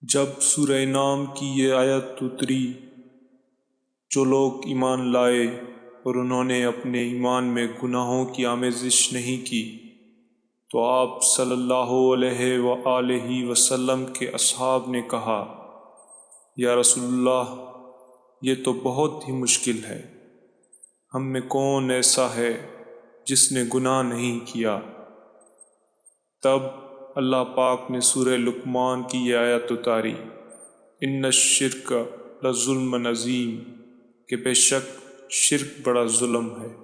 جب سورہ نام کی یہ آیت اتری، جو لوگ ایمان لائے اور انہوں نے اپنے ایمان میں گناہوں کی آمیزش نہیں کی، تو آپ صلی اللہ علیہ وآلہ وسلم کے اصحاب نے کہا، یا رسول اللہ، یہ تو بہت ہی مشکل ہے، ہم میں کون ایسا ہے جس نے گناہ نہیں کیا؟ تب اللہ پاک نے سورہ لقمان کی یہ آیت اتاری، ان الشرک لظلم عظیم، کہ بے شک شرک بڑا ظلم ہے۔